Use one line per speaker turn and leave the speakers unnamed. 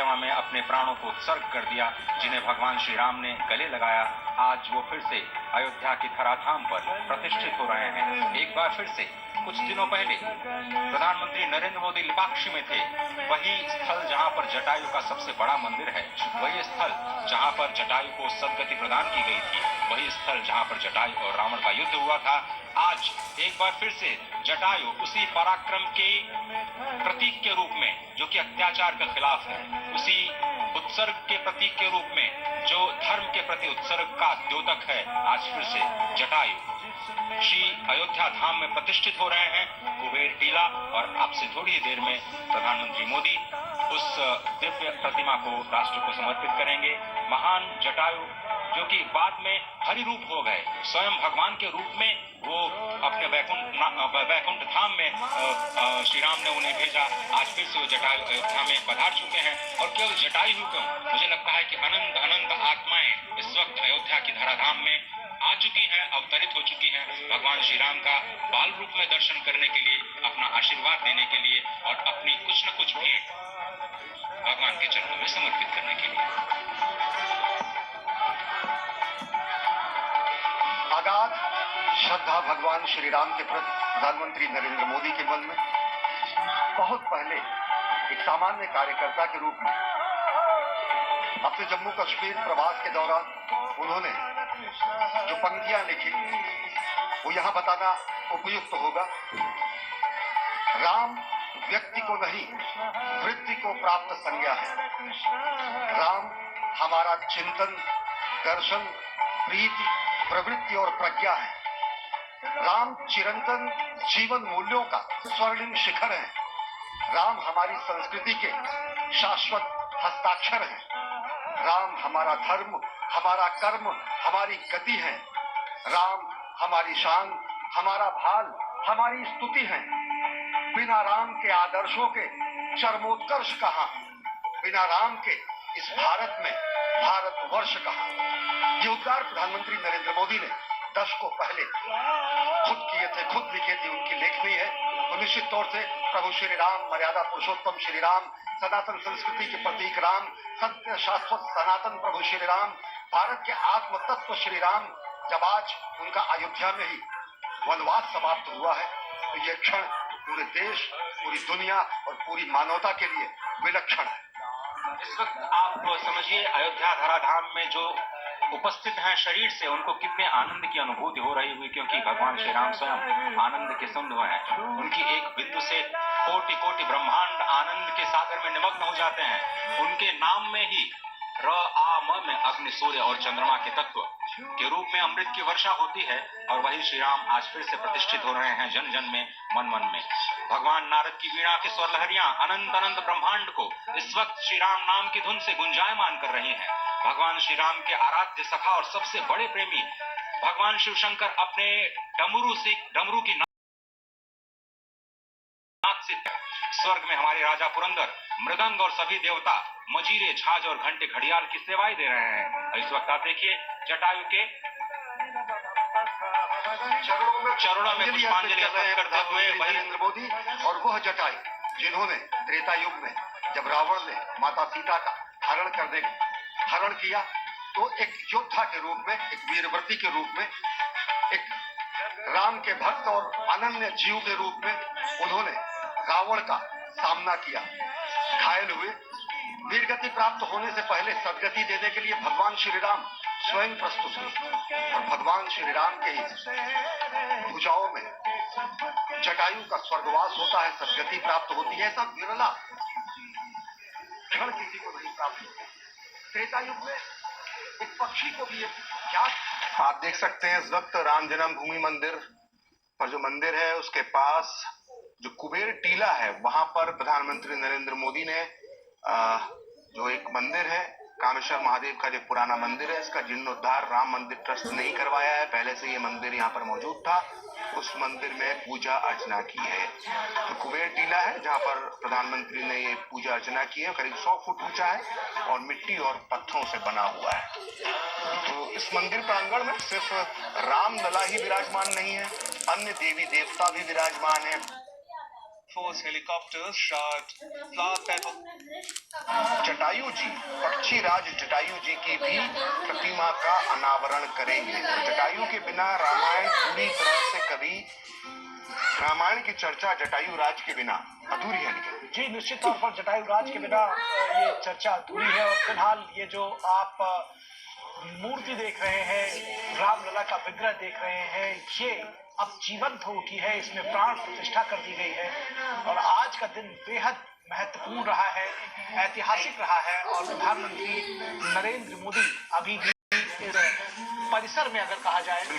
सेवा में अपने प्राणों को उत्सर्ग कर दिया, जिन्हें भगवान श्री राम ने गले लगाया, आज वो फिर से अयोध्या की धराधाम पर प्रतिष्ठित हो रहे हैं। एक बार फिर से कुछ दिनों पहले प्रधानमंत्री नरेंद्र मोदी लिपाक्षी में थे, वही स्थल जहां पर जटायु का सबसे बड़ा मंदिर है, वही स्थल जहां पर जटायु को सद्गति प्रदान की गई थी, वही स्थल जहां पर जटायु और रावण का युद्ध हुआ था। आज एक बार फिर से जटायु उसी पराक्रम के प्रतीक के रूप में, जो कि अत्याचार के खिलाफ है, उसी उत्सर्ग के प्रतीक के रूप में, जो धर्म के प्रति उत्सर्ग का द्योतक है, आज फिर से जटायु श्री अयोध्या धाम में प्रतिष्ठित हो रहे हैं। कुबेर टीला और आपसे थोड़ी देर में प्रधानमंत्री मोदी उस दिव्य प्रतिमा को राष्ट्र को समर्पित करेंगे। महान जटायु जो कि बाद में हरि रूप हो गए, स्वयं भगवान के रूप में वो अपने वैकुंठ धाम में श्री राम ने उन्हें भेजा। आज फिर से वो जटायु अयोध्या में पधार चुके हैं। और केवल जटायु ही क्यों, मुझे लगता है कि अनंत अनंत आत्माएं इस वक्त अयोध्या की धराधाम में आ चुकी हैं, अवतरित हो चुकी हैं, भगवान श्री राम का बाल रूप में दर्शन करने के लिए, अपना आशीर्वाद देने के लिए और अपनी कुछ न कुछ भेंट भगवान के चरणों में समर्पित करने के लिए।
अगाध श्रद्धा भगवान श्री राम के प्रति प्रधानमंत्री नरेंद्र मोदी के मन में बहुत पहले एक सामान्य कार्यकर्ता के रूप में अपने जम्मू कश्मीर प्रवास के दौरान उन्होंने जो पंक्तियां लिखी वो यहां बताना उपयुक्त होगा। राम व्यक्ति को नहीं, वृत्ति को प्राप्त संज्ञा है। राम हमारा चिंतन, दर्शन, प्रीति, प्रवृत्ति और प्रज्ञा है। राम चिरंतन जीवन मूल्यों का स्वर्णिम शिखर है। राम हमारी संस्कृति के शाश्वत हस्ताक्षर है। राम हमारा धर्म, हमारा कर्म, हमारी गति है। राम हमारी शान, हमारा भाल, हमारी स्तुति है। बिना राम के आदर्शों के चरमोत्कर्ष कहां, बिना राम के इस भारत में भारतवर्ष कहां। ये उद्गार प्रधानमंत्री नरेंद्र मोदी ने दशकों पहले खुद किए थे, खुद लिखे थे, उनकी लेखनी है। तो निश्चित तौर से प्रभु श्री राम, मर्यादा पुरुषोत्तम श्री राम, सनातन संस्कृति के प्रतीक राम, सत्य शाश्वत सनातन प्रभु श्री राम, भारत के आत्म तत्व श्री राम, जब आज उनका अयोध्या में ही वनवास समाप्त हुआ है, तो ये क्षण पूरे देश, पूरी दुनिया और पूरी मानवता के लिए विलक्षण है।
इस वक्त आप समझिए अयोध्या धराधाम में जो उपस्थित हैं शरीर से, उनको कितने आनंद की अनुभूति हो रही हुई, क्योंकि भगवान श्री राम स्वयं आनंद के सिंधु हैं। उनकी एक बिंदु से कोटि कोटि ब्रह्मांड आनंद के सागर में निमग्न हो जाते हैं। उनके नाम में ही र आ म में अग्नि, सूर्य और चंद्रमा के तत्व के रूप में अमृत की वर्षा होती है। और वही श्री राम आज फिर से प्रतिष्ठित हो रहे हैं जन जन में, मन मन में। भगवान नारद की वीणा की स्वर लहरियां अनंत अनंत ब्रह्मांड को इस वक्त श्री राम नाम की धुन से गुंजायमान कर रही हैं। भगवान श्री राम के आराध्य सखा और सबसे बड़े प्रेमी भगवान शिव शंकर अपने डमरू की नाद से स्वर्ग में हमारे राजा पुरंदर, मृदंग और सभी देवता मजीरे, झांझ और घंटे घड़ियाल की सेवाएं दे रहे हैं। इस वक्त आप देखिए जटायु के चरणों में पुष्पांजलि अर्पित करते हुए
नरेंद्र मोदी और वह जटायु जिन्होंने त्रेता युग में जब रावण ने माता सीता का हरण किया, तो एक योद्धा के रूप में, एक वीरव्रती के रूप में, एक राम के भक्त और अनन्य जीव के रूप में उन्होंने रावण का सामना किया। घायल हुए, वीरगति प्राप्त होने से पहले सदगति देने के लिए भगवान श्री राम स्वयं प्रस्तुत हुए और भगवान श्री राम के ही भुजाओं में जटायु का स्वर्गवास होता है, सदगति प्राप्त होती है। ऐसा विरला क्षण किसी को नहीं प्राप्त होता। त्रेता युग में एक पक्षी को भी क्या
आप देख सकते हैं इस वक्त राम जन्मभूमि मंदिर पर जो मंदिर है उसके पास जो कुबेर टीला है, वहां पर प्रधानमंत्री नरेंद्र मोदी ने जो एक मंदिर है कामेश्वर महादेव का, जो पुराना मंदिर है, इसका जीर्णोद्धार राम मंदिर ट्रस्ट नहीं करवाया है, पहले से ये मंदिर यहाँ पर मौजूद था। उस मंदिर में पूजा अर्चना की है। तो कुबेर टीला है जहाँ पर प्रधानमंत्री ने ये पूजा अर्चना की है, करीब 100 फुट ऊंचा है और मिट्टी और पत्थरों से बना हुआ है। तो इस मंदिर प्रांगण में सिर्फ राम लला ही विराजमान नहीं है, अन्य देवी देवता भी विराजमान है।
Force helicopters shot flower petal.
Jatayu Jatayu ji, पक्षी राज जटायु जी की भी प्रतिमा का अनावरण करेंगे। जटायु के बिना रामायण पूरी तरह से कभी, रामायण की चर्चा जटायु राज के बिना अधूरी है।
जी निश्चित तौर पर जटायु राज के बिना ये चर्चा अधूरी है। और फिलहाल ये जो आप मूर्ति देख रहे हैं, रामलला का विग्रह देख रहे हैं, ये अब जीवंत हो उठी है, इसमें प्राण प्रतिष्ठा कर दी गई है। और आज का दिन बेहद महत्वपूर्ण रहा है, ऐतिहासिक रहा है। और प्रधानमंत्री नरेंद्र मोदी अभी भी इस परिसर में अगर कहा जाए तो